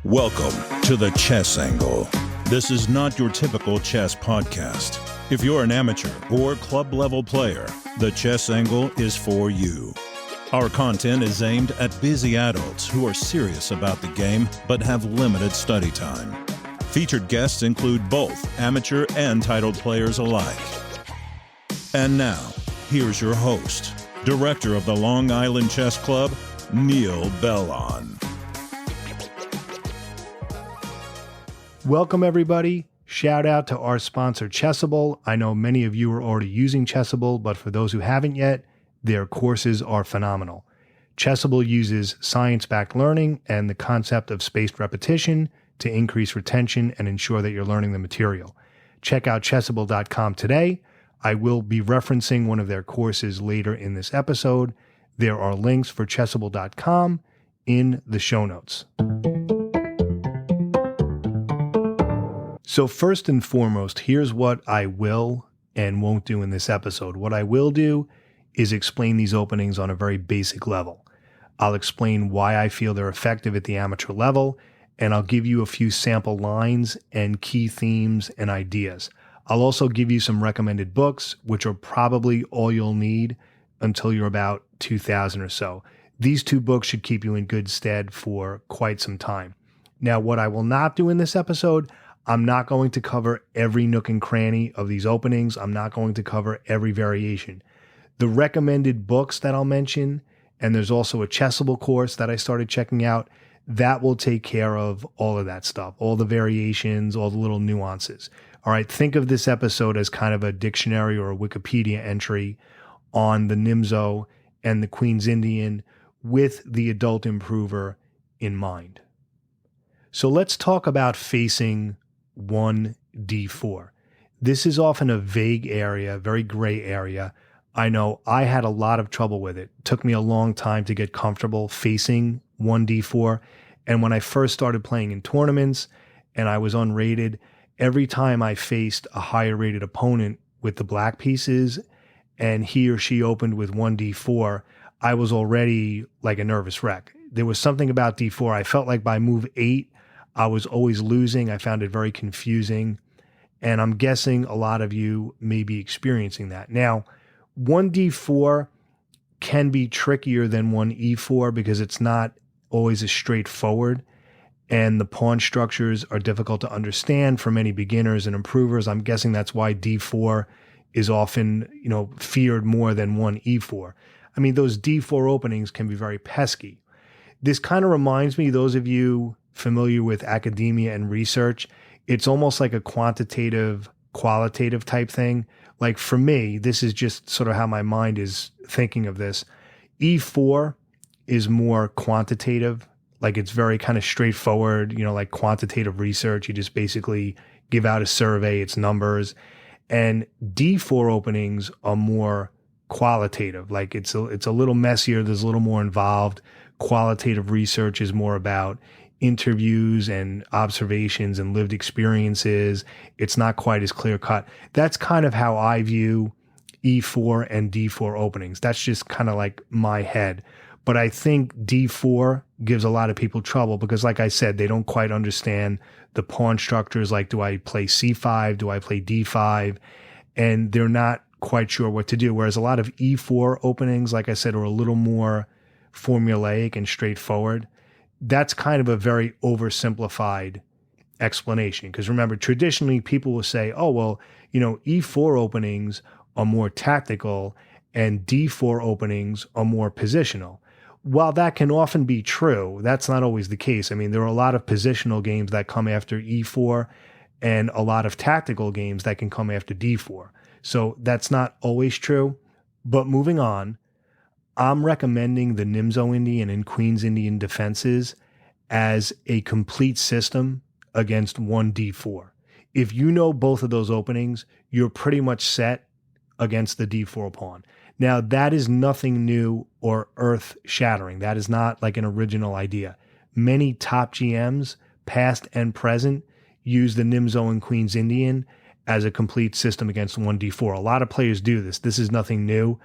Welcome to the Chess Angle. This is not your typical chess podcast. If you're an amateur or club-level player, the Chess Angle is for you. Our content is aimed at busy adults who are serious about the game but have limited study time. Featured guests include both amateur and titled players alike. And now, here's your host, Director of the Long Island Chess Club, Neil Bellon. Welcome, everybody. Shout out to our sponsor, Chessable. I know many of you are already using Chessable, but for those who haven't yet, their courses are phenomenal. Chessable uses science-backed learning and the concept of spaced repetition to increase retention and ensure that you're learning the material. Check out chessable.com today. I will be referencing one of their courses later in this episode. There are links for chessable.com in the show notes. So first and foremost, here's what I will and won't do in this episode. What I will do is explain these openings on a very basic level. I'll explain why I feel they're effective at the amateur level, and I'll give you a few sample lines and key themes and ideas. I'll also give you some recommended books, which are probably all you'll need until you're about 2000 or so. These two books should keep you in good stead for quite some time. Now, what I will not do in this episode, I'm not going to cover every nook and cranny of these openings. I'm not going to cover every variation. The recommended books that I'll mention, and there's also a Chessable course that I started checking out, that will take care of all of that stuff, all the variations, all the little nuances. All right, think of this episode as kind of a dictionary or a Wikipedia entry on the NIMZO and the Queen's Indian with the adult improver in mind. So let's talk about facing 1d4. This is often a vague area, very gray area. I know I had a lot of trouble with it. It took me a long time to get comfortable facing 1d4. And when I first started playing in tournaments and I was unrated, every time I faced a higher rated opponent with the black pieces and he or she opened with 1d4, I was already like a nervous wreck. There was something about d4. I felt like by move 8, I was always losing. I found it very confusing. And I'm guessing a lot of you may be experiencing that. Now, 1d4 can be trickier than 1e4 because it's not always as straightforward. And the pawn structures are difficult to understand for many beginners and improvers. I'm guessing that's why d4 is often, feared more than 1e4. I mean, those d4 openings can be very pesky. This kind of reminds me, those of you familiar with academia and research, it's almost like a quantitative, qualitative type thing. Like for me, this is just sort of how my mind is thinking of this. E4 is more quantitative, like it's very kind of straightforward, like quantitative research. You just basically give out a survey, it's numbers. And D4 openings are more qualitative, like it's a little messier, there's a little more involved. Qualitative research is more about interviews and observations and lived experiences. It's not quite as clear cut. That's kind of how I view E4 and D4 openings. That's just kind of like my head. But I think D4 gives a lot of people trouble because, like I said, they don't quite understand the pawn structures. Like, do I play C5? Do I play D5? And they're not quite sure what to do. Whereas a lot of E4 openings, like I said, are a little more formulaic and straightforward. That's kind of a very oversimplified explanation. Because remember, traditionally people will say, oh, well, E4 openings are more tactical and D4 openings are more positional. While that can often be true, that's not always the case. I mean, there are a lot of positional games that come after E4 and a lot of tactical games that can come after D4. So that's not always true. But moving on, I'm recommending the NIMZO-INDIAN and Queen's Indian defenses as a complete system against 1d4. If you know both of those openings, you're pretty much set against the d4 pawn. Now, that is nothing new or earth-shattering. That is not like an original idea. Many top GMs, past and present, use the NIMZO and Queen's Indian as a complete system against 1d4. A lot of players do this. This is nothing new.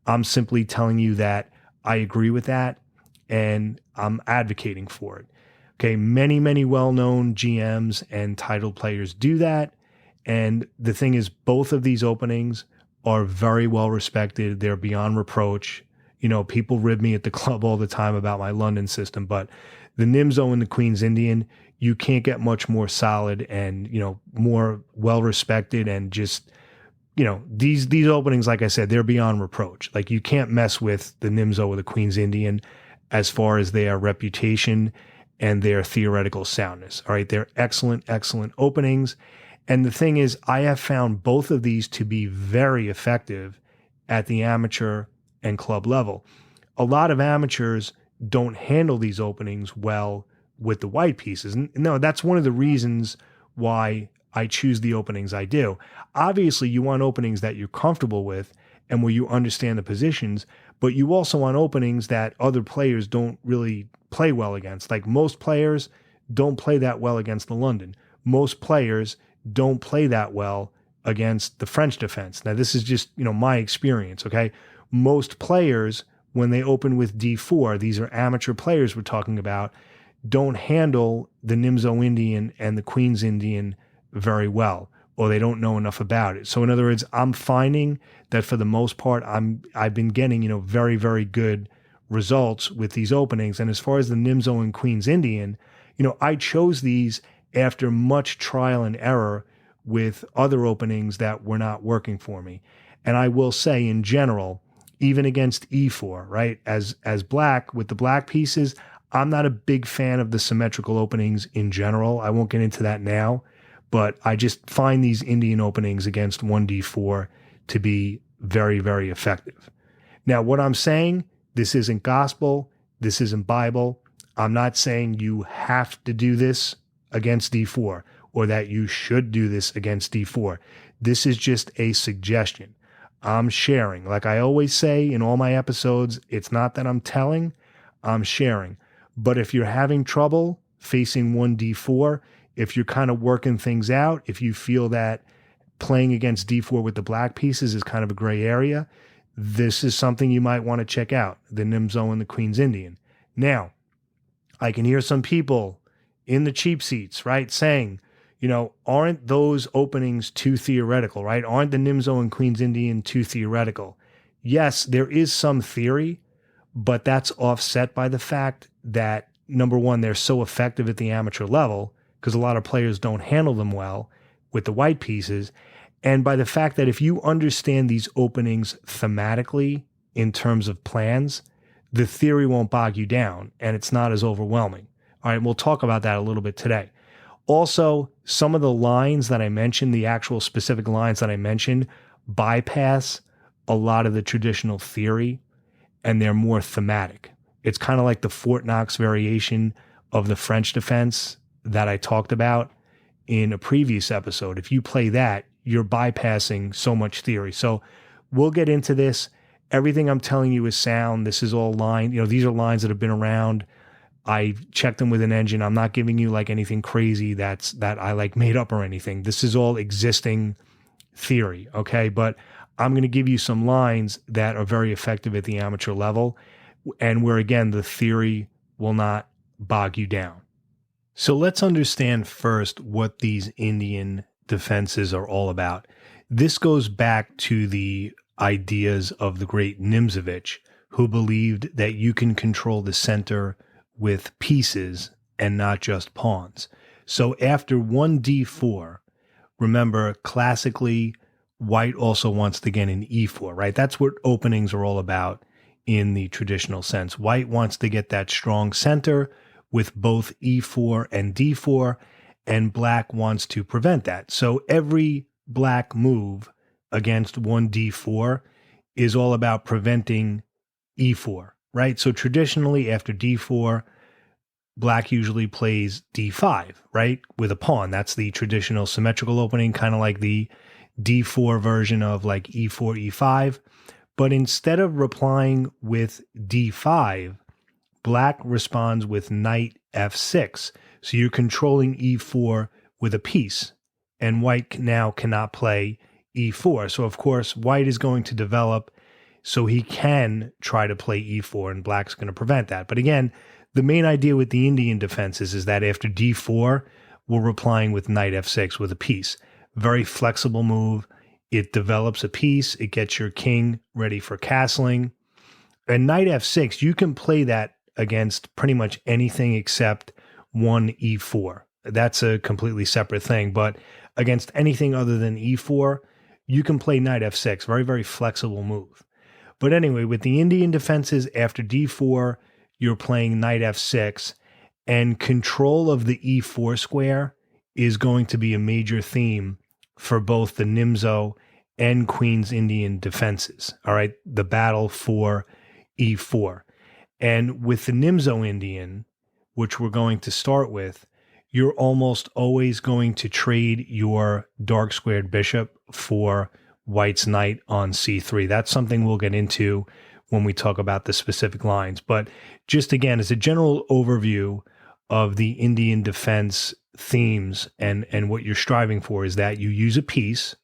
I'm simply telling you that I agree with that and I'm advocating for it. Okay, many well-known GMs and titled players do that. And the thing is, both of these openings are very well respected. They're beyond reproach. You know, people rib me at the club all the time about my London system, but the NIMZO and the Queen's Indian, you can't get much more solid and, you know, more well respected, and just, you know, these openings, like I said, they're beyond reproach. Like, you can't mess with the NIMZO or the Queen's Indian as far as their reputation and their theoretical soundness. All right, they're excellent openings. And the thing is, I have found both of these to be very effective at the amateur and club level. A lot of amateurs don't handle these openings well with the white pieces. And no, that's one of the reasons why I choose the openings I do. Obviously, you want openings that you're comfortable with and where you understand the positions, but you also want openings that other players don't really play well against. Like, most players don't play that well against the London. Most players don't play that well against the French defense. Now, this is just, you know, my experience, okay? Most players, when they open with D4, these are amateur players we're talking about, don't handle the NIMZO-INDIAN and the Queen's Indian very well, or they don't know enough about it. So in other words, I'm finding that for the most part, I've been getting, you know, very good results with these openings. And as far as the NIMZO and Queen's Indian, you know, I chose these after much trial and error with other openings that were not working for me. And I will say, in general, even against E4, right, as black, with the black pieces, I'm not a big fan of the symmetrical openings in general. I won't get into that now, but I just find these Indian openings against 1D4 to be very effective. Now, what I'm saying, this isn't gospel, this isn't Bible. I'm not saying you have to do this against D4 or that you should do this against D4. This is just a suggestion. I'm sharing. Like I always say in all my episodes, it's not that I'm telling, I'm sharing. But if you're having trouble facing 1D4, if you're kind of working things out, if you feel that playing against D4 with the black pieces is kind of a gray area, this is something you might want to check out, the NIMZO and the Queen's Indian. Now, I can hear some people in the cheap seats, right, saying, you know, aren't those openings too theoretical, right? Aren't the NIMZO and Queen's Indian too theoretical? Yes, there is some theory, but that's offset by the fact that, number one, they're so effective at the amateur level because a lot of players don't handle them well with the white pieces, and by the fact that if you understand these openings thematically in terms of plans, the theory won't bog you down and it's not as overwhelming. All right, we'll talk about that a little bit today. Also, some of the lines that I mentioned, the actual specific lines that I mentioned, bypass a lot of the traditional theory and they're more thematic. It's kind of like the Fort Knox variation of the French defense that I talked about in a previous episode. If you play that, you're bypassing so much theory. So we'll get into this. Everything I'm telling you is sound. This is all line. You know, these are lines that have been around. I checked them with an engine. I'm not giving you like anything crazy that I like made up or anything. This is all existing theory, okay? But I'm going to give you some lines that are very effective at the amateur level and where, again, the theory will not bog you down. So let's understand first what these Indian defenses are all about. This goes back to the ideas of the great Nimzovich, who believed that you can control the center with pieces and not just pawns. So after 1d4, remember, classically, white also wants to get an e4, right? That's what openings are all about in the traditional sense. White wants to get that strong center with both e4 and d4, and black wants to prevent that. So every black move against 1d4 is all about preventing e4, right? So traditionally, after d4, black usually plays d5, right, with a pawn. That's the traditional symmetrical opening, kind of like the d4 version of like e4, e5. But instead of replying with d5, black responds with knight f6. So you're controlling e4 with a piece, and white now cannot play e4. So of course, white is going to develop so he can try to play e4, and black's going to prevent that. But again, the main idea with the Indian defenses is that after d4, we're replying with knight f6 with a piece. Very flexible move. It develops a piece. It gets your king ready for castling. And knight f6, you can play that against pretty much anything except one e4. That's a completely separate thing. But against anything other than e4, you can play knight f6. Very, very flexible move. But anyway, with the Indian defenses, after d4, you're playing knight f6. And control of the e4 square is going to be a major theme for both the NIMZO and Queen's Indian defenses. All right, the battle for e4. And with the NIMZO-INDIAN, which we're going to start with, you're almost always going to trade your dark squared bishop for white's knight on c3. That's something we'll get into when we talk about the specific lines. But just again, as a general overview of the Indian defense themes and what you're striving for is that you use a piece,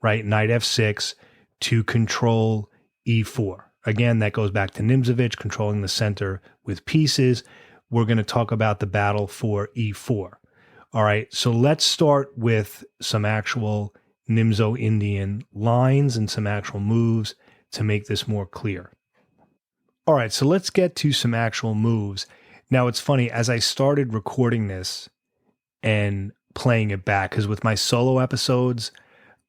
right, knight f6, to control e4. Again, that goes back to Nimzovich, controlling the center with pieces. We're going to talk about the battle for e4. All right, so let's start with some actual NIMZO-INDIAN lines and some actual moves to make this more clear. All right, so let's get to some actual moves. Now, it's funny, as I started recording this and playing it back, because with my solo episodes,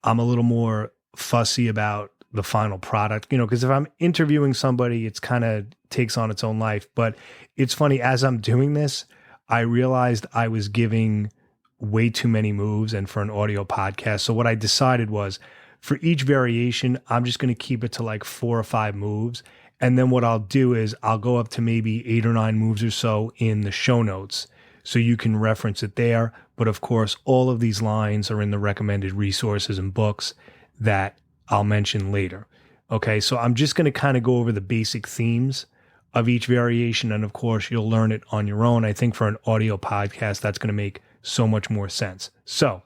I'm a little more fussy about the final product, because if I'm interviewing somebody, it's kind of takes on its own life. But it's funny, as I'm doing this, I realized I was giving way too many moves and for an audio podcast. So what I decided was for each variation, I'm just going to keep it to like 4 or 5 moves. And then what I'll do is I'll go up to maybe 8 or 9 moves or so in the show notes so you can reference it there. But of course, all of these lines are in the recommended resources and books that I'll mention later. Okay, so I'm just going to kind of go over the basic themes of each variation. And of course, you'll learn it on your own. I think for an audio podcast, that's going to make so much more sense. So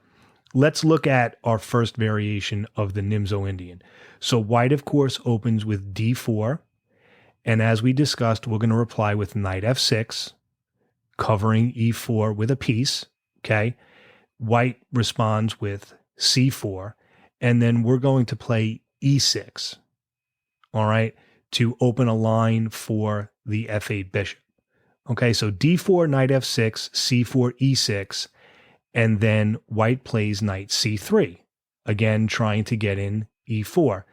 let's look at our first variation of the NIMZO-INDIAN. So white, of course, opens with d4. And as we discussed, we're going to reply with knight f6, covering e4 with a piece, okay? White responds with c4, and then we're going to play e6, all right, to open a line for the f8 bishop. Okay, so d4, knight f6, c4, e6, and then white plays knight c3, again trying to get in e4.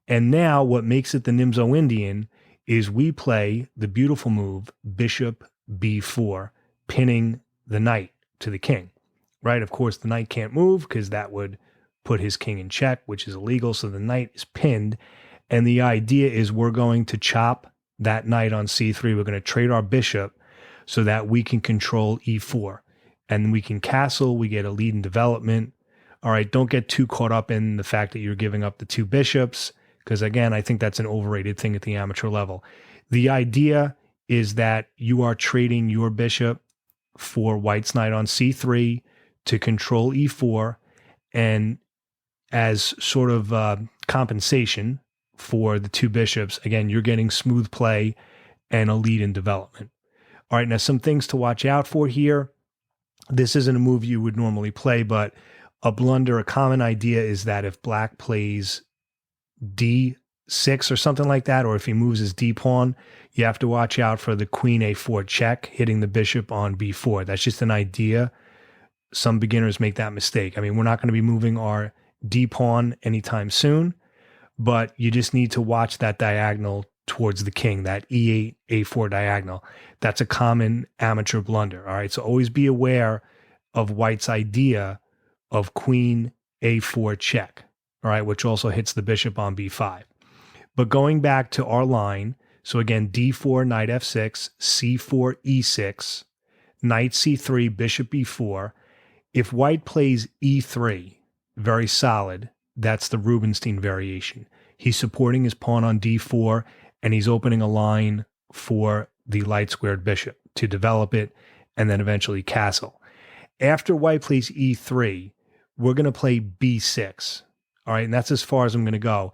And now what makes it the NIMZO-INDIAN is we play the beautiful move bishop b4, pinning the knight to the king, right? Of course, the knight can't move because that would put his king in check, which is illegal. So the knight is pinned. And the idea is we're going to chop that knight on c3. We're going to trade our bishop so that we can control e4. And we can castle. We get a lead in development. All right, don't get too caught up in the fact that you're giving up the 2 bishops, because again, I think that's an overrated thing at the amateur level. The idea is that you are trading your bishop for white's knight on c3 to control e4, and as sort of compensation for the 2 bishops, again, you're getting smooth play and a lead in development. All right, now some things to watch out for here. This isn't a move you would normally play, but a blunder, a common idea is that if black plays d6 or something like that, or if he moves his d-pawn, you have to watch out for the queen a4 check hitting the bishop on b4. That's just an idea. Some beginners make that mistake. I mean, we're not going to be moving our d-pawn anytime soon, but you just need to watch that diagonal towards the king, that e8, a4 diagonal. That's a common amateur blunder, all right? So always be aware of white's idea of queen a4 check, all right, which also hits the bishop on b5. But going back to our line, so again, d4, knight f6, c4, e6, knight c3, bishop b4. If white plays e3, very solid, that's the Rubenstein variation. He's supporting his pawn on d4, and he's opening a line for the light squared bishop to develop it and then eventually castle. After white plays e3, we're going to play b6. All right, and that's as far as I'm going to go.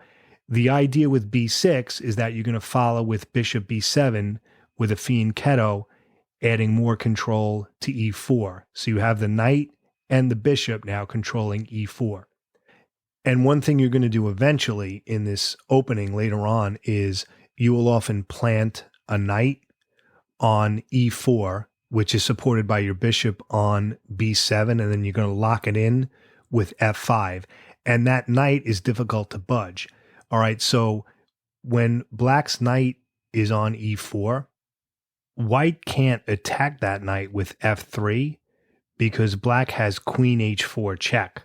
The idea with b6 is that you're going to follow with bishop b7 with a fianchetto, adding more control to e4. So you have the knight and the bishop now controlling e4. And one thing you're going to do eventually in this opening later on is you will often plant a knight on e4, which is supported by your bishop on b7, and then you're going to lock it in with f5. And that knight is difficult to budge. All right, so when black's knight is on e4, white can't attack that knight with f3 because black has queen h4 check.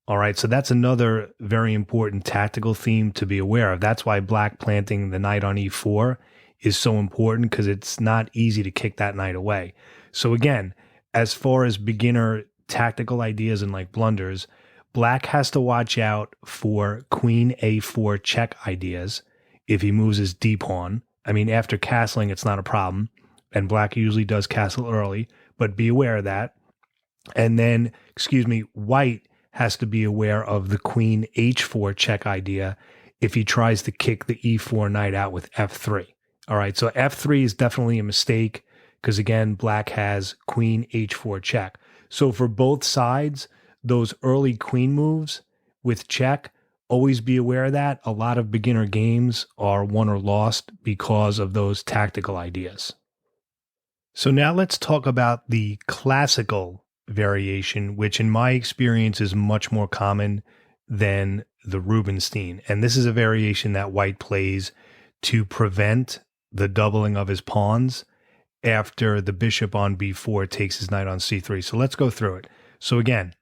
All right, so that's another very important tactical theme to be aware of. That's why black planting the knight on e4 is so important, because it's not easy to kick that knight away. So again, as far as beginner tactical ideas and like blunders, black has to watch out for queen a4 check ideas if he moves his d-pawn. I mean, after castling, it's not a problem, and black usually does castle early, but be aware of that. And then, white has to be aware of the queen h4 check idea if he tries to kick the e4 knight out with f3. All right, so f3 is definitely a mistake because, again, black has queen h4 check. So for both sides, those early queen moves with check, always be aware of that. A lot of beginner games are won or lost because of those tactical ideas. So now let's talk about the classical variation, which in my experience is much more common than the Rubenstein. And this is a variation that white plays to prevent the doubling of his pawns after the bishop on b4 takes his knight on c3. So let's go through it. So again,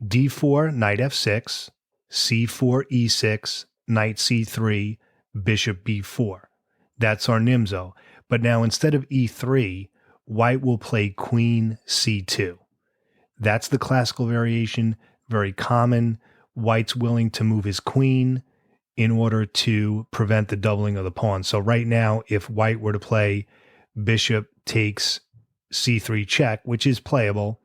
d4, knight f6, c4, e6, knight c3, bishop b4. That's our NIMZO. But now instead of e3, white will play queen c2. That's the classical variation, very common. White's willing to move his queen in order to prevent the doubling of the pawn. So right now, if white were to play bishop takes c3 check, which is playable,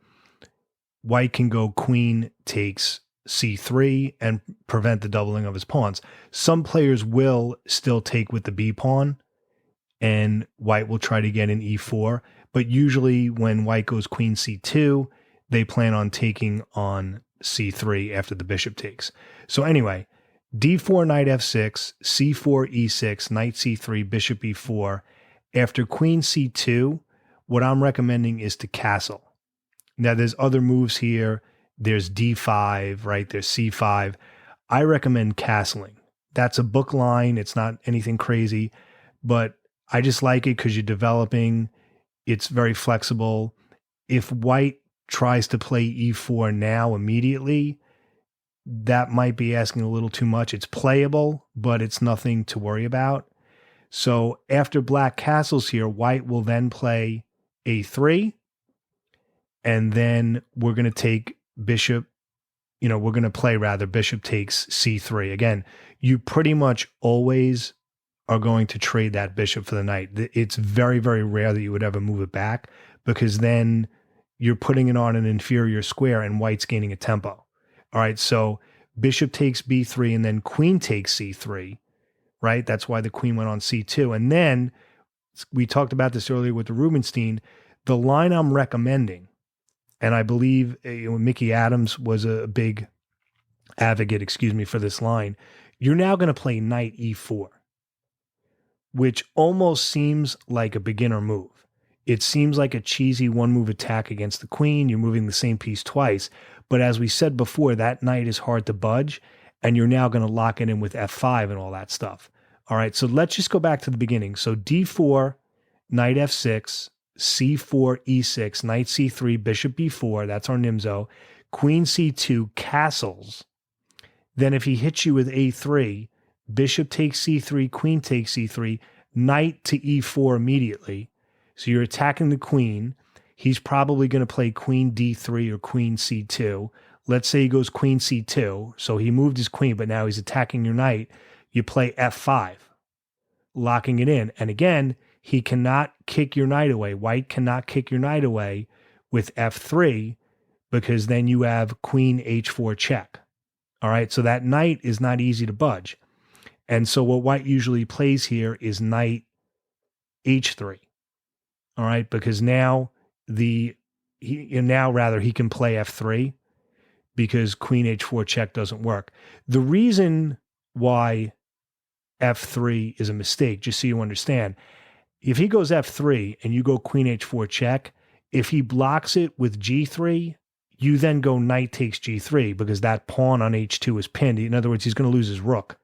white can go queen takes c3 and prevent the doubling of his pawns. Some players will still take with the b pawn, and white will try to get an e4. But usually when white goes queen c2, they plan on taking on c3 after the bishop takes. So anyway, d4, knight f6, c4, e6, knight c3, bishop e4. After queen c2, what I'm recommending is to castle. Now there's other moves here. There's d5, right? There's c5. I recommend castling. That's a book line. It's not anything crazy, but I just like it because you're developing. It's very flexible. If white tries to play e4 now immediately, that might be asking a little too much. It's playable, but it's nothing to worry about. So after black castles here, white will then play a3, and then we're going to take bishop, we're going to play rather bishop takes c3. Again, you pretty much always are going to trade that bishop for the knight. It's very, very rare that you would ever move it back, because then you're putting it on an inferior square and white's gaining a tempo. All right, so bishop takes b3 and then queen takes c3, right? That's why the queen went on c2. And then we talked about this earlier with the Rubenstein. The line I'm recommending, and I believe Mickey Adams was a big advocate, for this line. You're now going to play knight e4, which almost seems like a beginner move. It seems like a cheesy one-move attack against the queen. You're moving the same piece twice. But as we said before, that knight is hard to budge, and you're now going to lock it in with f5 and all that stuff. All right, so let's just go back to the beginning. So d4, knight f6, c4, e6, knight c3, bishop b4. That's our NIMZO. Queen c2 castles. Then if he hits you with a3, bishop takes c3, queen takes c3, knight to e4 immediately. So you're attacking the queen. He's probably going to play queen d3 or queen c2. Let's say he goes queen c2. So he moved his queen, but now he's attacking your knight. You play f5, locking it in. And again, he cannot kick your knight away. White cannot kick your knight away with f3, because then you have queen h4 check. All right, so that knight is not easy to budge. And so what white usually plays here is knight h3. all right, because now he can play f3 because queen h4 check doesn't work. The reason why f3 is a mistake, just so you understand, if he goes f3 and you go queen h4 check, if he blocks it with g3, you then go knight takes g3 because that pawn on h2 is pinned. In other words, he's going to lose his rook.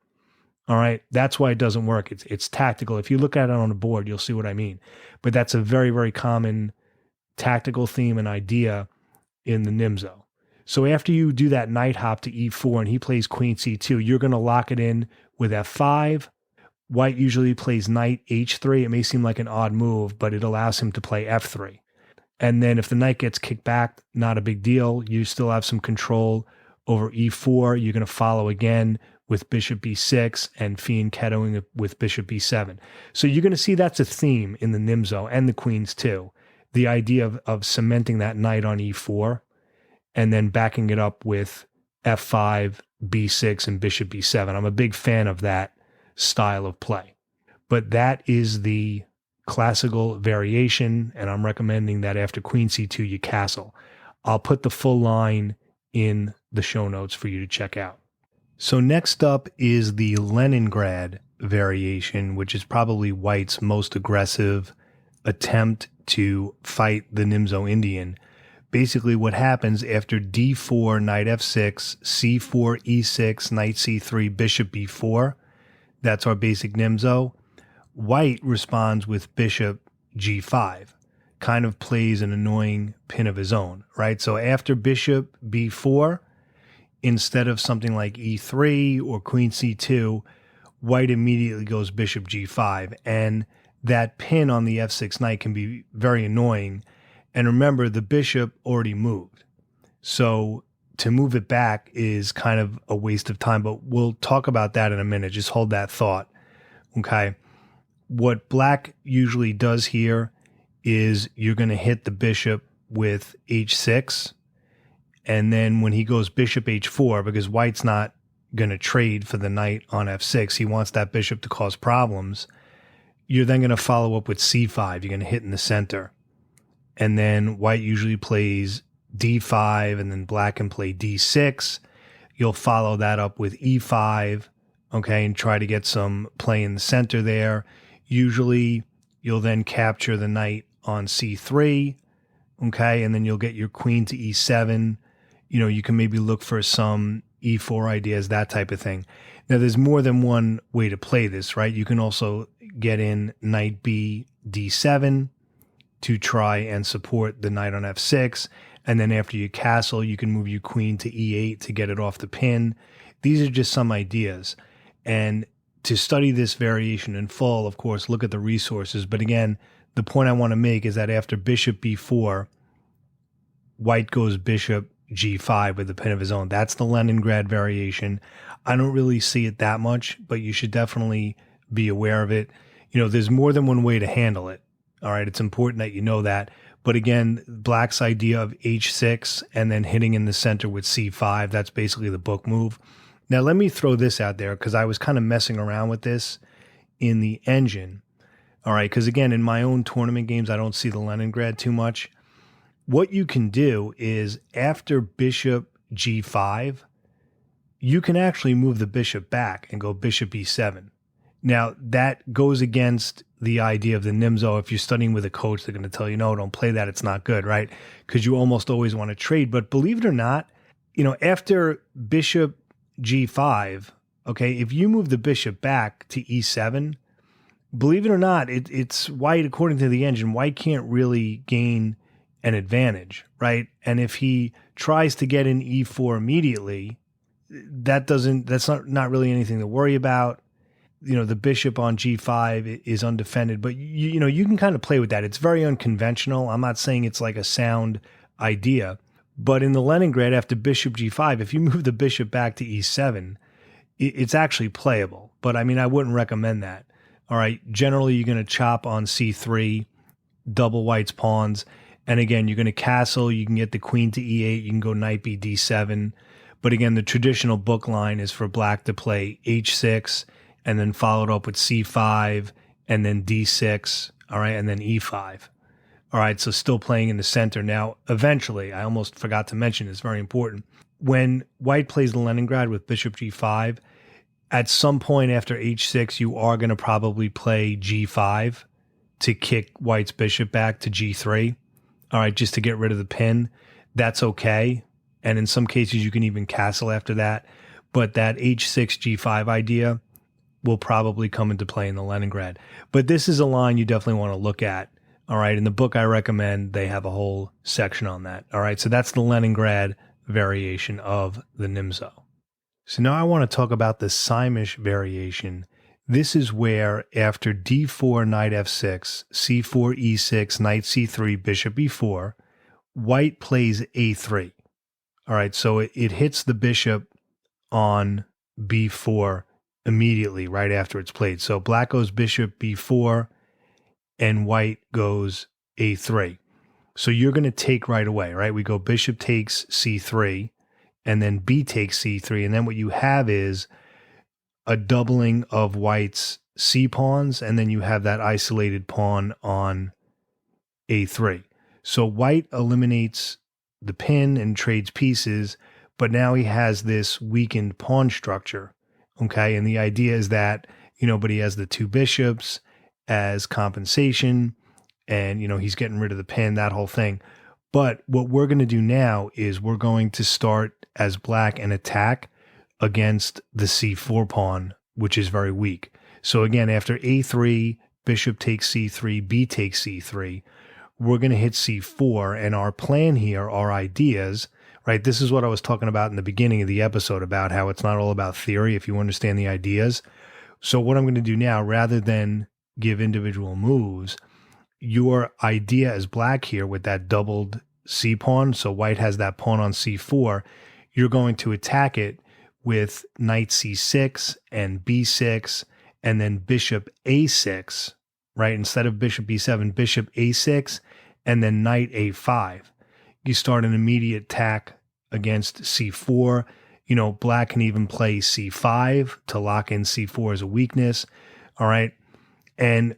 All right, that's why it doesn't work. It's tactical. If you look at it on the board, you'll see what I mean. But that's a very, very common tactical theme and idea in the NIMZO. So after you do that knight hop to e4 and he plays queen c2, you're going to lock it in with f5. White usually plays knight h3. It may seem like an odd move, but it allows him to play f3. And then if the knight gets kicked back, not a big deal. You still have some control over e4. You're going to follow again with bishop b6 and fianchettoing with bishop b7. So you're going to see that's a theme in the NIMZO and the queens too. The idea of cementing that knight on e4 and then backing it up with f5, b6, and bishop b7. I'm a big fan of that style of play. But that is the classical variation, and I'm recommending that after queen c2, you castle. I'll put the full line in the show notes for you to check out. So next up is the Leningrad variation, which is probably White's most aggressive attempt to fight the NIMZO-INDIAN. Basically what happens after d4, knight f6, c4, e6, knight c3, bishop b4, that's our basic NIMZO. White responds with bishop g5, kind of plays an annoying pin of his own, right? So after bishop b4, instead of something like e3 or queen c2, White immediately goes bishop g5. And that pin on the f6 knight can be very annoying. And remember, the bishop already moved. So to move it back is kind of a waste of time, but we'll talk about that in a minute. Just hold that thought, okay? What black usually does here is you're going to hit the bishop with h6, and then when he goes bishop h4, because White's not going to trade for the knight on f6, he wants that bishop to cause problems, you're then going to follow up with c5. You're going to hit in the center. And then White usually plays d5, and then black can play d6. You'll follow that up with e5, okay, and try to get some play in the center there. Usually you'll then capture the knight on c3, okay, and then you'll get your queen to e7. You know, you can maybe look for some e4 ideas, that type of thing. Now, there's more than one way to play this, right? You can also get in knight b d7 to try and support the knight on f6. And then after you castle, you can move your queen to e8 to get it off the pin. These are just some ideas. And to study this variation in full, of course, look at the resources. But again, the point I want to make is that after bishop b4, White goes bishop g5 with a pin of his own. That's the Leningrad variation. I don't really see it that much, but you should definitely be aware of it. You know, there's more than one way to handle it. All right, it's important that you know that. But again, black's idea of h6 and then hitting in the center with c5, that's basically the book move. Now, let me throw this out there because I was kind of messing around with this in the engine. All right, because again, in my own tournament games, I don't see the Leningrad too much. What you can do is after bishop g5, you can actually move the bishop back and go bishop e7. Now, that goes against the idea of the NIMZO. If you're studying with a coach, they're going to tell you, no, don't play that. It's not good, right? Because you almost always want to trade. But believe it or not, you know, after bishop g5, okay, if you move the bishop back to e7, believe it or not, it's White, according to the engine, White can't really gain an advantage, right? And if he tries to get in e4 immediately, that's not really anything to worry about. You know, the bishop on g5 is undefended, but you know, you can kind of play with that. It's very unconventional. I'm not saying it's like a sound idea, but in the Leningrad, after bishop g5, if you move the bishop back to e7, it's actually playable. But I mean, I wouldn't recommend that. All right. Generally, you're going to chop on c3, double White's pawns. And again, you're going to castle. You can get the queen to e8. You can go knight b d7. But again, the traditional book line is for black to play h6 and then followed up with c5 and then d6. All right. And then e5. All right, so still playing in the center. Now, eventually, I almost forgot to mention, it's very important. When white plays the Leningrad with bishop g5, at some point after h6, you are going to probably play g5 to kick white's bishop back to g3. All right, just to get rid of the pin. That's okay. And in some cases, you can even castle after that. But that h6, g5 idea will probably come into play in the Leningrad. But this is a line you definitely want to look at. All right, in the book I recommend, they have a whole section on that. All right, so that's the Leningrad variation of the NIMZO. So now I want to talk about the Samisch variation. This is where after d4, knight f6, c4, e6, knight c3, bishop e4, white plays a3. All right, so it hits the bishop on b4 immediately right after it's played. So black goes bishop b4 and white goes a3. So you're going to take right away, right? We go bishop takes c3 and then b takes c3. And then what you have is a doubling of white's c pawns, and then you have that isolated pawn on a3. So white eliminates the pin and trades pieces, but now he has this weakened pawn structure. Okay, and the idea is that, but he has the two bishops as compensation, and, he's getting rid of the pin, that whole thing. But what we're going to do now is we're going to start as black and attack against the c4 pawn, which is very weak. So again, after a3, bishop takes c3, b takes c3, we're going to hit c4, and our plan here, our ideas, right? This is what I was talking about in the beginning of the episode about how it's not all about theory if you understand the ideas. So what I'm going to do now, rather than give individual moves, your idea as black here with that doubled c pawn, so white has that pawn on c4, you're going to attack it with knight c6 and b6 and then bishop a6, right? Instead of bishop b7, bishop a6 and then knight a5. You start an immediate attack against c4. Black can even play c5 to lock in c4 as a weakness. All right. And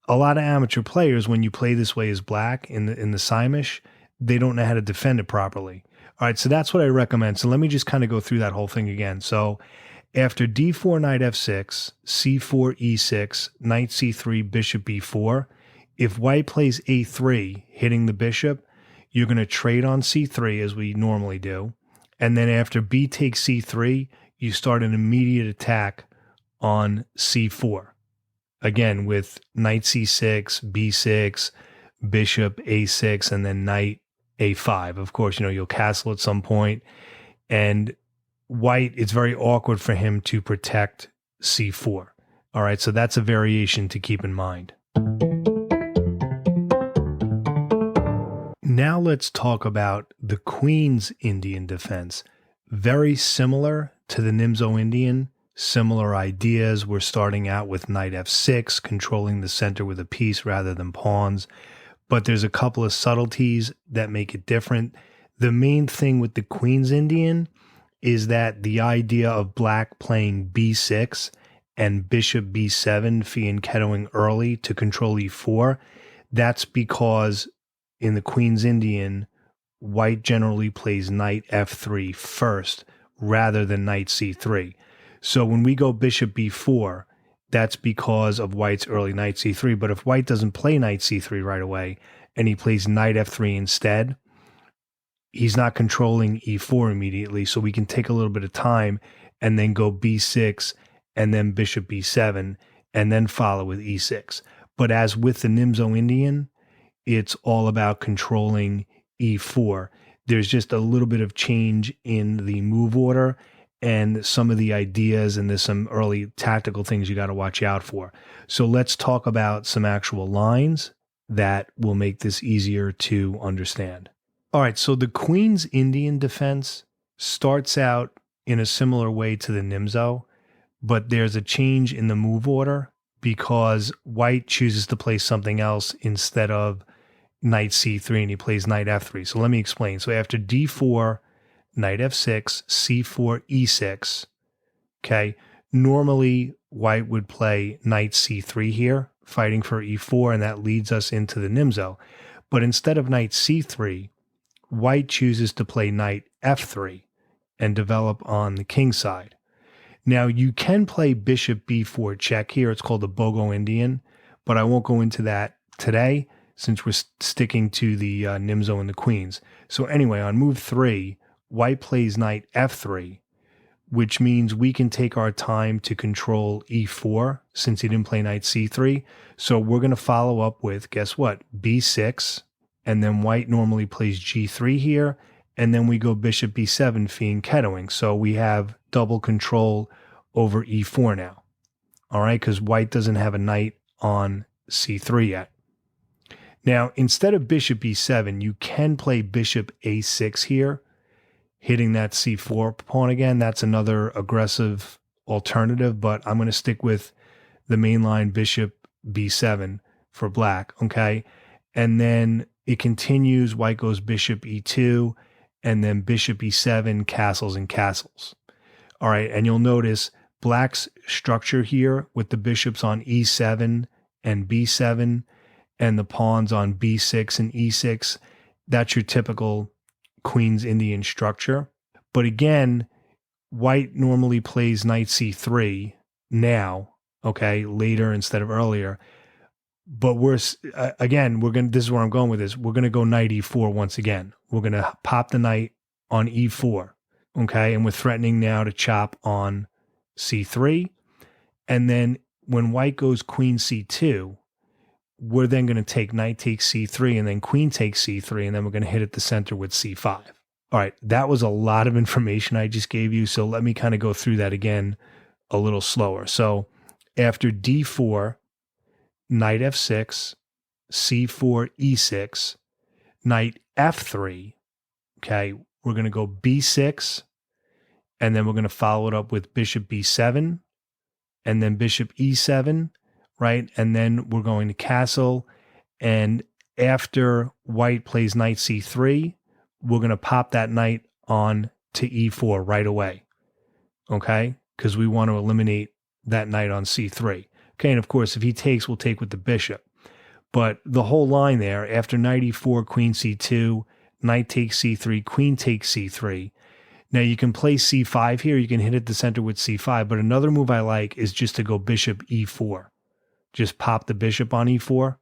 a lot of amateur players, when you play this way as black in the Samisch, they don't know how to defend it properly. All right, so that's what I recommend. So let me just kind of go through that whole thing again. So after d4, knight f6, c4, e6, knight c3, bishop b4, if white plays a3, hitting the bishop, you're going to trade on c3 as we normally do. And then after b takes c3, you start an immediate attack on c4. Again, with knight c6, b6, bishop a6, and then knight a5. Of course, you'll castle at some point. And white, it's very awkward for him to protect c4. All right, so that's a variation to keep in mind. Now let's talk about the Queen's Indian defense. Very similar to the NIMZO-INDIAN. Similar ideas. We're starting out with knight f6, controlling the center with a piece rather than pawns. But there's a couple of subtleties that make it different. The main thing with the Queen's Indian is that the idea of black playing b6 and bishop b7 fianchettoing early to control e4, that's because in the Queen's Indian, white generally plays knight f3 first rather than knight c3. So when we go bishop b4, that's because of white's early knight c3. But if white doesn't play knight c3 right away and he plays knight f3 instead, he's not controlling e4 immediately. So we can take a little bit of time and then go b6 and then bishop b7 and then follow with e6. But as with the NIMZO-INDIAN, it's all about controlling e4. There's just a little bit of change in the move order and some of the ideas, and there's some early tactical things you got to watch out for. So let's talk about some actual lines that will make this easier to understand. All right, so the Queen's Indian defense starts out in a similar way to the NIMZO, but there's a change in the move order because white chooses to play something else instead of knight c3, and he plays knight f3. So let me explain. So after d4, knight f6, c4, e6, okay, normally white would play knight c3 here, fighting for e4, and that leads us into the NIMZO. But instead of knight c3, white chooses to play knight f3 and develop on the king side. Now, you can play bishop b4 check here. It's called the Bogo-Indian, but I won't go into that today since we're sticking to the NIMZO and the queens. So anyway, on move 3, white plays knight f3, which means we can take our time to control e4 since he didn't play knight c3. So we're going to follow up with, guess what, b6, and then white normally plays g3 here, and then we go bishop b7, fianchettoing. So we have double control over e4 now, all right, because white doesn't have a knight on c3 yet. Now, instead of bishop b7, you can play bishop a6 here, hitting that c4 pawn again. That's another aggressive alternative, but I'm going to stick with the main line bishop b7 for black, okay? And then it continues, white goes bishop e2, and then bishop e7, castles and castles. All right, and you'll notice black's structure here with the bishops on e7 and b7 and the pawns on b6 and e6. That's your typical Queen's Indian structure. But again, white normally plays knight c3 now, okay, later instead of earlier. But this is where I'm going with this. We're going to go knight e4 once again. We're going to pop the knight on e4, okay? And we're threatening now to chop on c3. And then when white goes queen c2, we're then going to take knight takes c3 and then queen takes c3, and then we're going to hit at the center with c5. All right, that was a lot of information I just gave you, so let me kind of go through that again a little slower. So after d4, knight f6, c4, e6, knight f3, okay, we're going to go b6, and then we're going to follow it up with bishop b7, and then bishop e7, right? And then we're going to castle, and after white plays knight c3, we're going to pop that knight on to e4 right away, okay? Because we want to eliminate that knight on c3. Okay, and of course, if he takes, we'll take with the bishop. But the whole line there, after knight e4, queen c2, knight takes c3, queen takes c3. Now, you can play c5 here. You can hit at the center with c5. But another move I like is just to go bishop e4. Just pop the bishop on e4.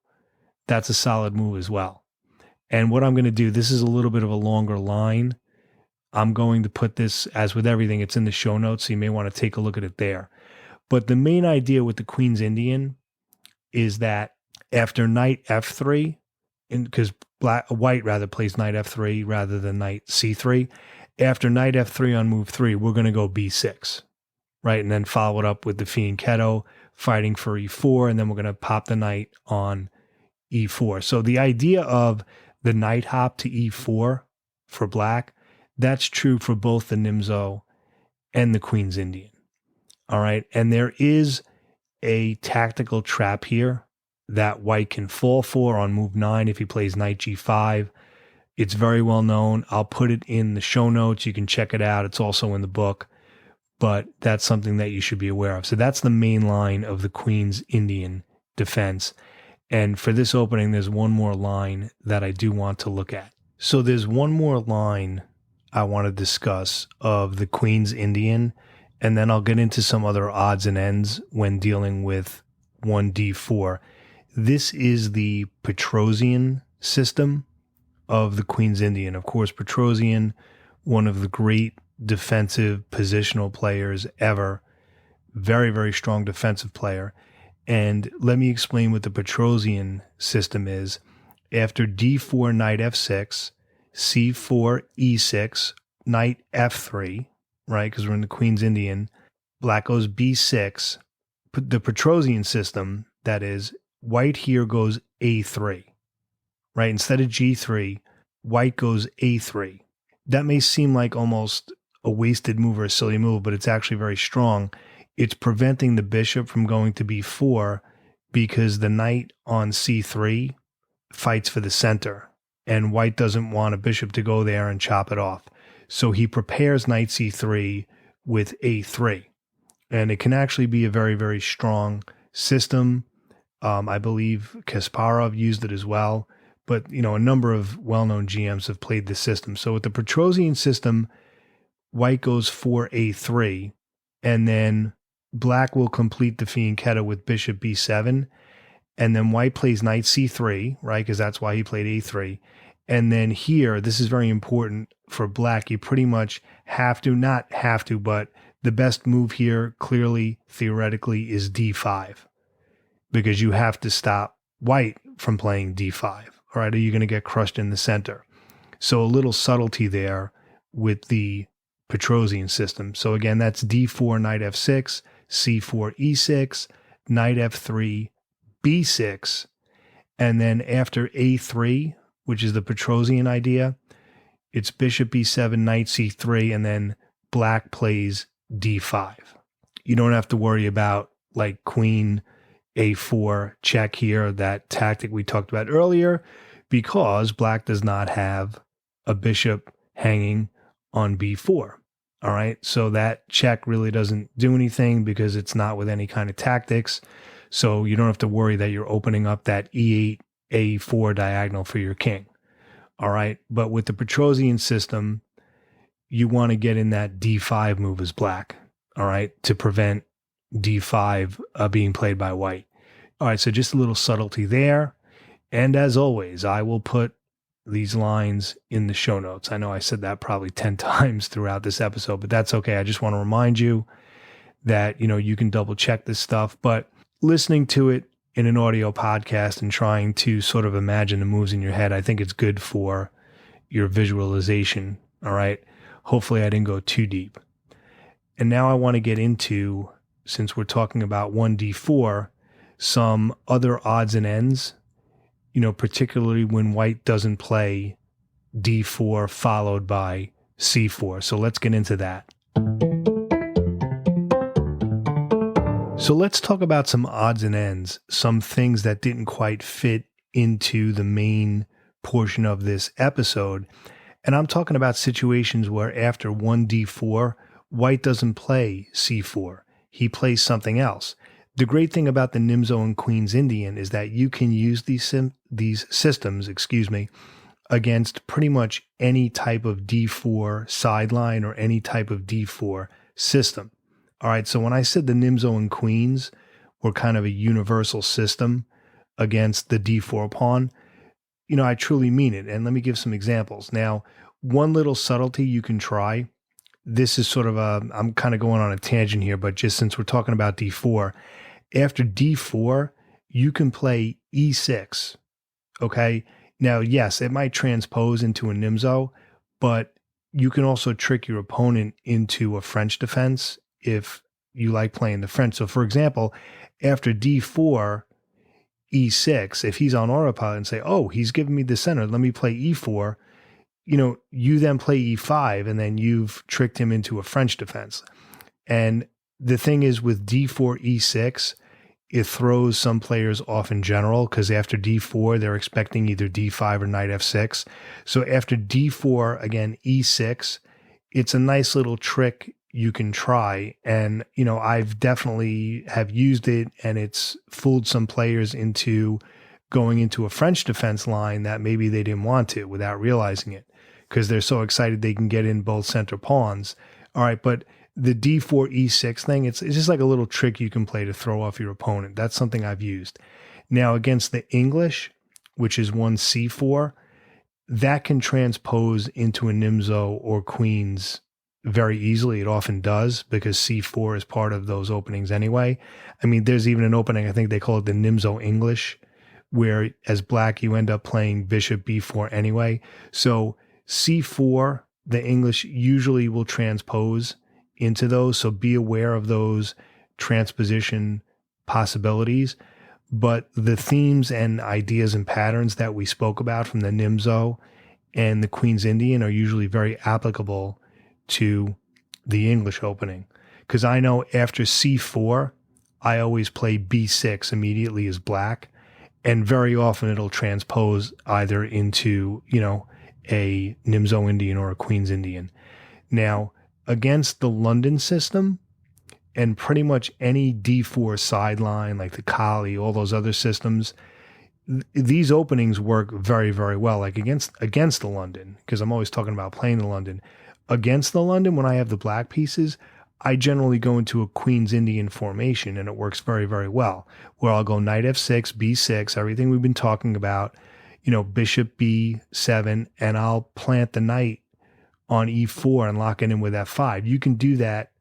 That's a solid move as well. And what I'm going to do, this is a little bit of a longer line. I'm going to put this, as with everything, it's in the show notes, so you may want to take a look at it there. But the main idea with the Queen's Indian is that after knight f3, because white rather plays knight f3 rather than knight c3, after knight f3 on move 3, we're going to go b6, right? And then follow it up with the fianchetto, fighting for e4, and then we're going to pop the knight on e4. So the idea of the knight hop to e4 for black, that's true for both the NIMZO and the Queen's Indian. All right. And there is a tactical trap here that white can fall for on move 9 if he plays knight g5. It's very well known. I'll put it in the show notes. You can check it out. It's also in the book, but that's something that you should be aware of. So that's the main line of the Queen's Indian defense. And for this opening, there's one more line that I do want to look at. So there's one more line I want to discuss of the Queen's Indian, and then I'll get into some other odds and ends when dealing with 1d4. This is the Petrosian system of the Queen's Indian. Of course, Petrosian, one of the great defensive positional players ever. Very, very strong defensive player. And let me explain what the Petrosian system is. After d4, knight f6, c4, e6, knight f3, right, because we're in the Queen's Indian, black goes b6. The Petrosian system, that is, white here goes a3, right? Instead of g3, white goes a3. That may seem like almost a wasted move or a silly move, but it's actually very strong. It's preventing the bishop from going to b4 because the knight on c3 fights for the center, and white doesn't want a bishop to go there and chop it off. So he prepares knight c3 with a3. And it can actually be a very, very strong system. I believe Kasparov used it as well. but a number of well-known GMs have played this system. So with the Petrosian system, white goes 4a3, and then black will complete the fianchetto with bishop b7, and then white plays knight c3, right? Because that's why he played a3. And then here, this is very important for black. You pretty much have to, not have to, but the best move here, clearly, theoretically, is d5, because you have to stop white from playing d5, all right? Or you're going to get crushed in the center. So a little subtlety there with the Petrosian system. So again, that's d4, knight f6, c4, e6, knight f3, b6, and then after a3, which is the Petrosian idea, it's bishop b7, knight c3, and then black plays d5. You don't have to worry about like queen a4 check here, that tactic we talked about earlier, because black does not have a bishop hanging on b4. All right, so that check really doesn't do anything because it's not with any kind of tactics. So you don't have to worry that you're opening up that e8, a4 diagonal for your king. All right, but with the Petrosian system, you want to get in that d5 move as black, all right, to prevent d5 being played by white. All right, so just a little subtlety there. And as always, I will put these lines in the show notes. I know I said that probably 10 times throughout this episode, but that's okay. I just want to remind you that, you can double check this stuff, but listening to it in an audio podcast and trying to sort of imagine the moves in your head, I think it's good for your visualization. All right. Hopefully I didn't go too deep. And now I want to get into, since we're talking about 1d4, some other odds and ends, particularly when white doesn't play d4 followed by c4. So let's get into that. So let's talk about some odds and ends, some things that didn't quite fit into the main portion of this episode. And I'm talking about situations where after 1d4, white doesn't play c4. He plays something else. The great thing about the NIMZO and Queen's Indian is that you can use these systems, against pretty much any type of d4 sideline or any type of d4 system. All right, so when I said the NIMZO and Queens were kind of a universal system against the d4 pawn, I truly mean it. And let me give some examples. Now, one little subtlety you can try. This is sort of I'm kind of going on a tangent here, but just since we're talking about d4, after d4, you can play e6, okay? Now, yes, it might transpose into a NIMZO, but you can also trick your opponent into a French defense if you like playing the French. So, for example, after d4, e6, if he's on autopilot and say, oh, he's giving me the center, let me play e4, you then play e5, and then you've tricked him into a French defense. And the thing is with d4, e6, it throws some players off in general because after d4, they're expecting either d5 or knight f6. So after d4, again, e6, it's a nice little trick you can try. And, I've definitely have used it, and it's fooled some players into going into a French defense line that maybe they didn't want to without realizing it because they're so excited they can get in both center pawns. All right, but the d4, e6 thing, it's just like a little trick you can play to throw off your opponent. That's something I've used. Now, against the English, which is 1c4, that can transpose into a NIMZO or Queens very easily. It often does because c4 is part of those openings anyway. I mean, there's even an opening, I think they call it the NIMZO English, where as black, you end up playing bishop b4 anyway. So c4, the English usually will transpose into those. So be aware of those transposition possibilities. But the themes and ideas and patterns that we spoke about from the NIMZO and the Queen's Indian are usually very applicable to the English opening. Because I know after c4, I always play b6 immediately as black. And very often it'll transpose either into, a NIMZO-INDIAN or a Queen's Indian. Now, against the London system and pretty much any d4 sideline like the Kali, all those other systems, these openings work very, very well, like against the London, because I'm always talking about playing the London. Against the London, when I have the black pieces, I generally go into a Queen's Indian formation, and it works very, very well, where I'll go knight f6, b6, everything we've been talking about, bishop b7, and I'll plant the knight on e4 and lock it in with f5. You can do that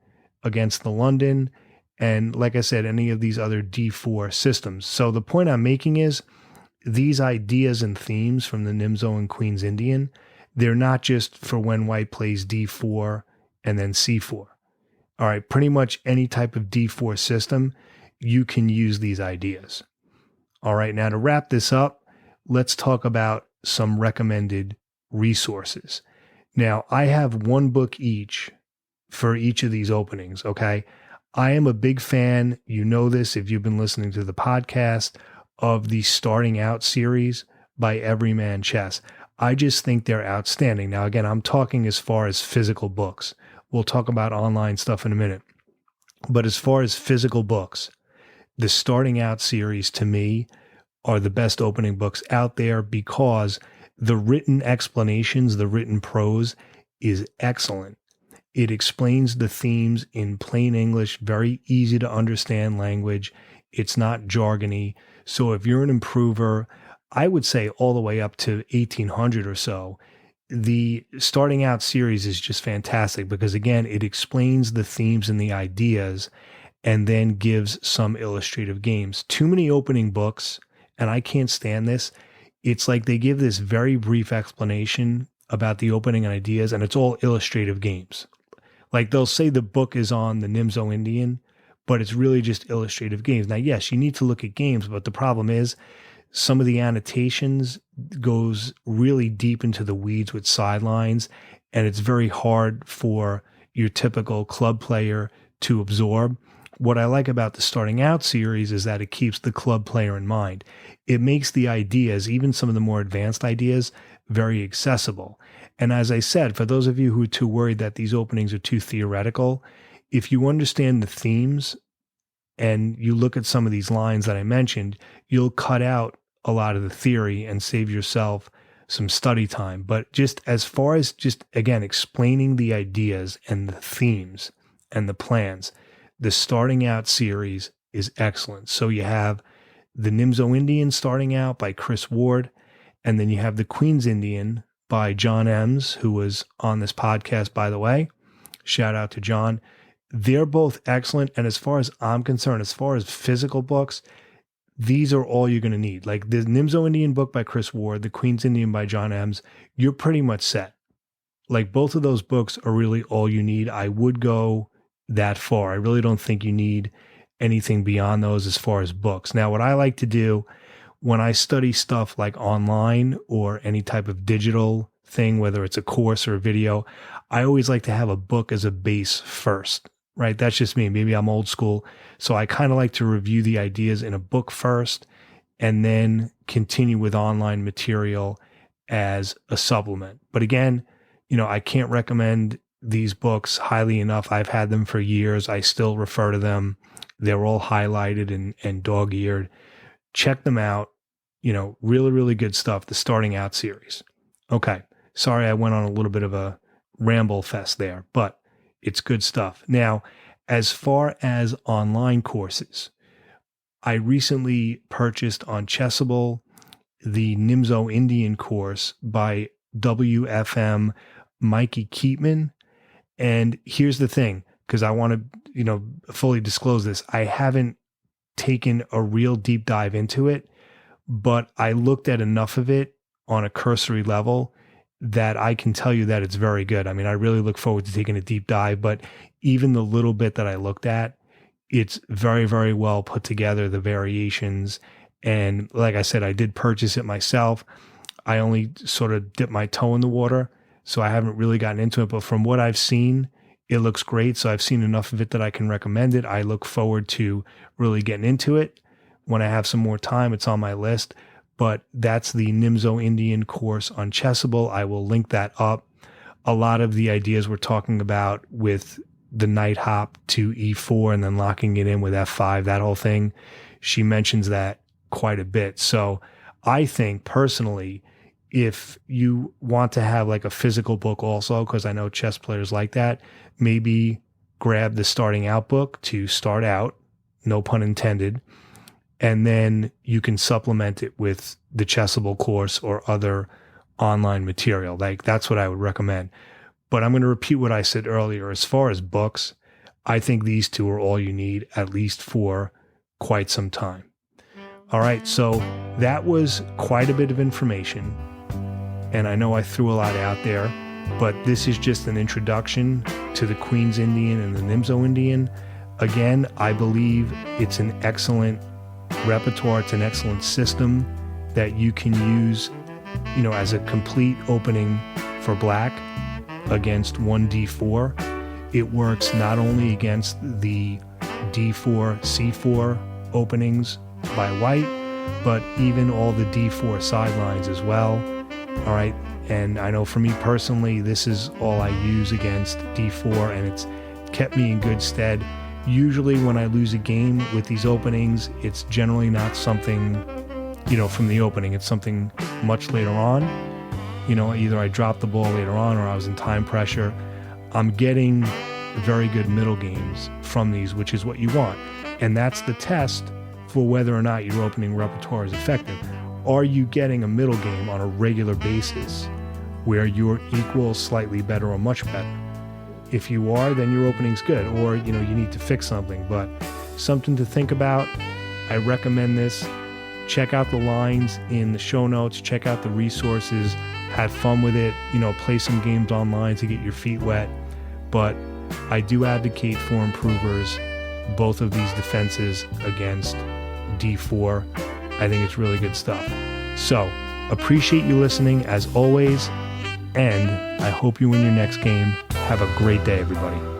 against the London, and like I said, any of these other d4 systems. So the point I'm making is these ideas and themes from the NIMZO and Queen's Indian, they're not just for when white plays d4 and then c4. All right, pretty much any type of d4 system, you can use these ideas. All right, now to wrap this up, let's talk about some recommended resources. Now, I have one book each for each of these openings, okay? I am a big fan, you know this if you've been listening to the podcast, of the Starting Out series by Everyman Chess. I just think they're outstanding. Now, again, I'm talking as far as physical books. We'll talk about online stuff in a minute. But as far as physical books, the Starting Out series to me are the best opening books out there because the written explanations, the written prose is excellent. It explains the themes in plain English, very easy to understand language. It's not jargony. So if you're an improver, I would say all the way up to 1800 or so, the Starting Out series is just fantastic because, again, it explains the themes and the ideas and then gives some illustrative games. Too many opening books, and I can't stand this. It's like they give this very brief explanation about the opening ideas, and it's all illustrative games. Like they'll say the book is on the NIMZO-INDIAN, but it's really just illustrative games. Now, yes, you need to look at games, but the problem is some of the annotations goes really deep into the weeds with sidelines, and it's very hard for your typical club player to absorb. What I like about the Starting Out series is that it keeps the club player in mind. It makes the ideas, even some of the more advanced ideas, very accessible. And as I said, for those of you who are too worried that these openings are too theoretical, if you understand the themes and you look at some of these lines that I mentioned, you'll cut out a lot of the theory and save yourself some study time. But just as far as just, again, explaining the ideas and the themes and the plans, the Starting Out series is excellent. So you have the NIMZO-INDIAN Starting Out by Chris Ward, and then you have the Queen's Indian by John Ems, who was on this podcast, by the way. Shout out to John. They're both excellent. And as far as I'm concerned, as far as physical books, these are all you're going to need. Like the NIMZO-INDIAN book by Chris Ward, the Queen's Indian by John Ems, you're pretty much set. Like both of those books are really all you need. I would go that far. I really don't think you need anything beyond those as far as books. Now, what I like to do when I study stuff like online or any type of digital thing, whether it's a course or a video, I always like to have a book as a base first, right? That's just me. Maybe I'm old school. So I kind of like to review the ideas in a book first and then continue with online material as a supplement. But again, I can't recommend these books highly enough. I've had them for years. I still refer to them. They're all highlighted and dog-eared. Check them out. Really, really good stuff. The Starting Out series. Okay. Sorry, I went on a little bit of a ramble fest there, but it's good stuff. Now, as far as online courses, I recently purchased on Chessable the NIMZO-INDIAN course by WFM Mikey Keatman. And here's the thing, because I want to, fully disclose this. I haven't taken a real deep dive into it, but I looked at enough of it on a cursory level that I can tell you that it's very good. I mean, I really look forward to taking a deep dive, but even the little bit that I looked at, it's very, very well put together, the variations. And like I said, I did purchase it myself. I only sort of dipped my toe in the water, so I haven't really gotten into it. But from what I've seen, it looks great. So I've seen enough of it that I can recommend it. I look forward to really getting into it. When I have some more time, it's on my list. But that's the NIMZO-INDIAN course on Chessable. I will link that up. A lot of the ideas we're talking about with the knight hop to e4 and then locking it in with f5, that whole thing, she mentions that quite a bit. So I think personally, if you want to have like a physical book also, because I know chess players like that, maybe grab the starting out book to start out, no pun intended, and then you can supplement it with the Chessable course or other online material. Like that's what I would recommend. But I'm going to repeat what I said earlier. As far as books, I think these two are all you need, at least for quite some time. All right, so that was quite a bit of information. And I know I threw a lot out there, but this is just an introduction to the Queen's Indian and the NIMZO-INDIAN. Again, I believe it's an excellent repertoire. It's an excellent system that you can use, as a complete opening for black against 1d4. It works not only against the d4, c4 openings by white, but even all the d4 sidelines as well. All right. And I know for me personally, this is all I use against d4, and it's kept me in good stead. Usually when I lose a game with these openings, it's generally not something, from the opening. It's something much later on. Either I dropped the ball later on or I was in time pressure. I'm getting very good middle games from these, which is what you want. And that's the test for whether or not your opening repertoire is effective. Are you getting a middle game on a regular basis where you're equal, slightly better, or much better? If you are, then your opening's good, or you need to fix something. But something to think about. I recommend this. Check out the lines in the show notes. Check out the resources. Have fun with it. Play some games online to get your feet wet. But I do advocate for improvers both of these defenses against d4. I think it's really good stuff. So, appreciate you listening as always, and I hope you win your next game. Have a great day, everybody.